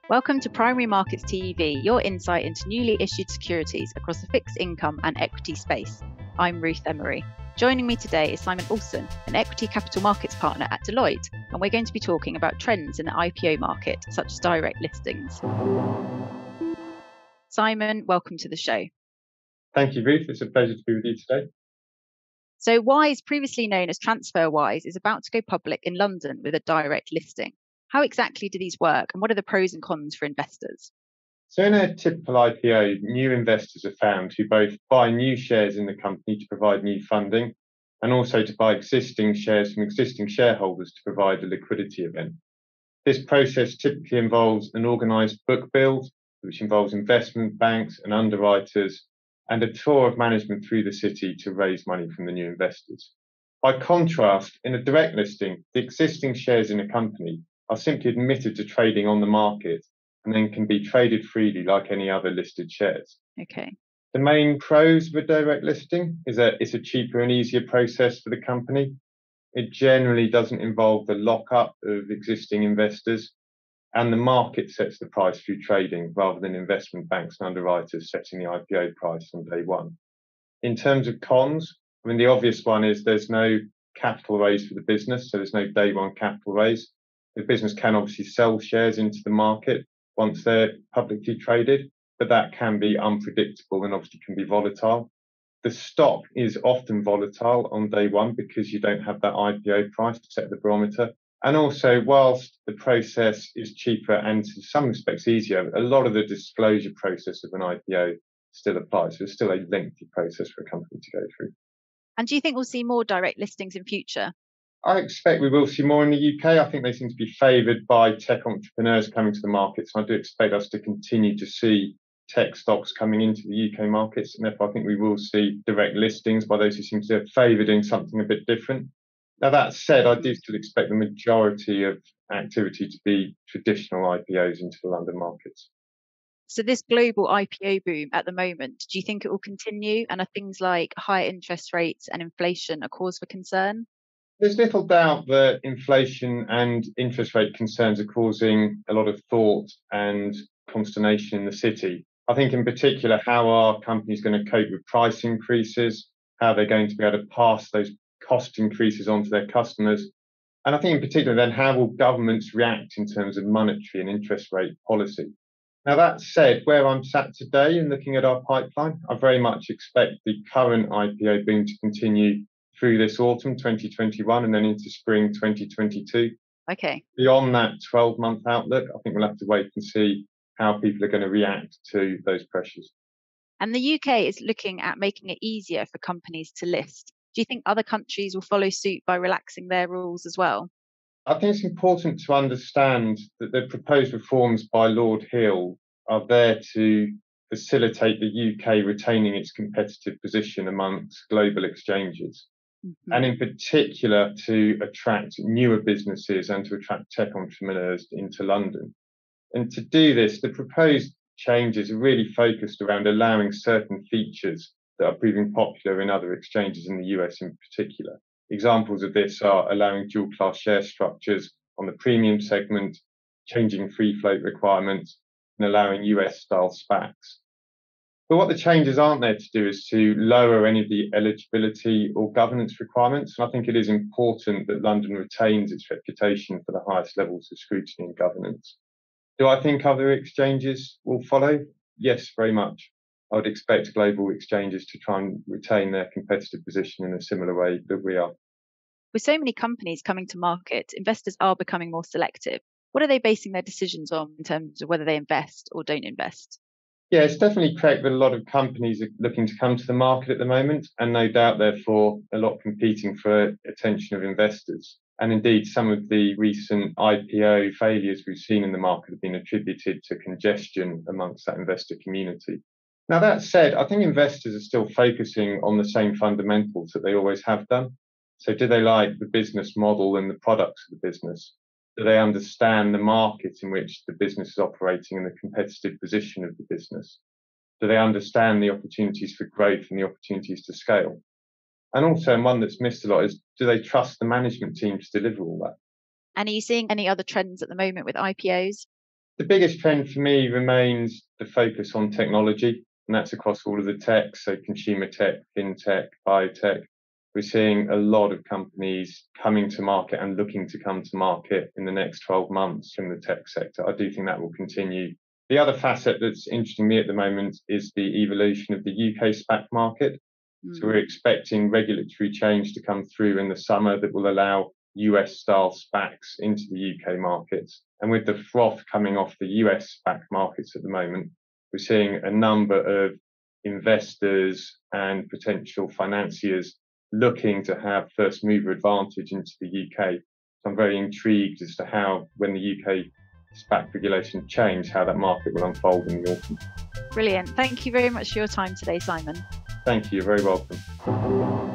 Welcome to Primary Markets TV, your insight into newly issued securities across the fixed income and equity space. I'm Ruth Emery. Joining me today is Simon Olsen, an equity capital markets partner at Deloitte, and we're going to be talking about trends in the IPO market, such as direct listings. Simon, welcome to the show. Thank you, Ruth. It's a pleasure to be with you today. So Wise, previously known as TransferWise, is about to go public in London with a direct listing. How exactly do these work, and what are the pros and cons for investors? So in a typical IPO, new investors are found who both buy new shares in the company to provide new funding and also to buy existing shares from existing shareholders to provide a liquidity event. This process typically involves an organised book build, which involves investment banks and underwriters, and a tour of management through the city to raise money from the new investors. By contrast, in a direct listing, the existing shares in a company are simply admitted to trading on the market and then can be traded freely like any other listed shares. Okay. The main pros of a direct listing is that it's a cheaper and easier process for the company. It generally doesn't involve the lockup of existing investors, and the market sets the price through trading rather than investment banks and underwriters setting the IPO price on day one. In terms of cons, the obvious one is there's no capital raise for the business, so there's no day one capital raise. The business can obviously sell shares into the market once they're publicly traded, but that can be unpredictable and obviously can be volatile. The stock is often volatile on day one because you don't have that IPO price to set the barometer. And also, whilst the process is cheaper and to some respects easier, a lot of the disclosure process of an IPO still applies. So it's still a lengthy process for a company to go through. And do you think we'll see more direct listings in future? I expect we will see more in the UK. I think they seem to be favoured by tech entrepreneurs coming to the markets. And I do expect us to continue to see tech stocks coming into the UK markets. And therefore, I think we will see direct listings by those who seem to favour doing something a bit different. Now, that said, I do still expect the majority of activity to be traditional IPOs into the London markets. So this global IPO boom at the moment, do you think it will continue? And are things like higher interest rates and inflation a cause for concern? There's little doubt that inflation and interest rate concerns are causing a lot of thought and consternation in the city. I think in particular, how are companies going to cope with price increases? How they're going to be able to pass those cost increases onto their customers? And I think in particular, then, how will governments react in terms of monetary and interest rate policy? Now, that said, where I'm sat today and looking at our pipeline, I very much expect the current IPO boom to continue through this autumn 2021 and then into spring 2022. Okay. Beyond that 12-month outlook, I think we'll have to wait and see how people are going to react to those pressures. And the UK is looking at making it easier for companies to list. Do you think other countries will follow suit by relaxing their rules as well? I think it's important to understand that the proposed reforms by Lord Hill are there to facilitate the UK retaining its competitive position amongst global exchanges. Mm-hmm. And in particular to attract newer businesses and to attract tech entrepreneurs into London. And to do this, the proposed changes are really focused around allowing certain features that are proving popular in other exchanges in the US in particular. Examples of this are allowing dual class share structures on the premium segment, changing free float requirements, and allowing US style SPACs. But what the changes aren't there to do is to lower any of the eligibility or governance requirements. And I think it is important that London retains its reputation for the highest levels of scrutiny and governance. Do I think other exchanges will follow? Yes, very much. I would expect global exchanges to try and retain their competitive position in a similar way that we are. With so many companies coming to market, investors are becoming more selective. What are they basing their decisions on in terms of whether they invest or don't invest? Yeah, it's definitely correct that a lot of companies are looking to come to the market at the moment, and no doubt, therefore, a lot competing for attention of investors. And indeed, some of the recent IPO failures we've seen in the market have been attributed to congestion amongst that investor community. Now, that said, I think investors are still focusing on the same fundamentals that they always have done. So do they like the business model and the products of the business? Do they understand the market in which the business is operating and the competitive position of the business? Do they understand the opportunities for growth and the opportunities to scale? And also, and one that's missed a lot is, do they trust the management team to deliver all that? And are you seeing any other trends at the moment with IPOs? The biggest trend for me remains the focus on technology, and that's across all of the tech, so consumer tech, fintech, biotech. We're seeing a lot of companies coming to market and looking to come to market in the next 12 months from the tech sector. I do think that will continue. The other facet that's interesting me at the moment is the evolution of the UK SPAC market. So we're expecting regulatory change to come through in the summer that will allow US-style SPACs into the UK markets. And with the froth coming off the US SPAC markets at the moment, we're seeing a number of investors and potential financiers looking to have first mover advantage into the UK. So I'm very intrigued as to how, when the UK SPAC regulation change, how that market will unfold in the autumn. Brilliant. Thank you very much for your time today, Simon. Thank you. You're very welcome.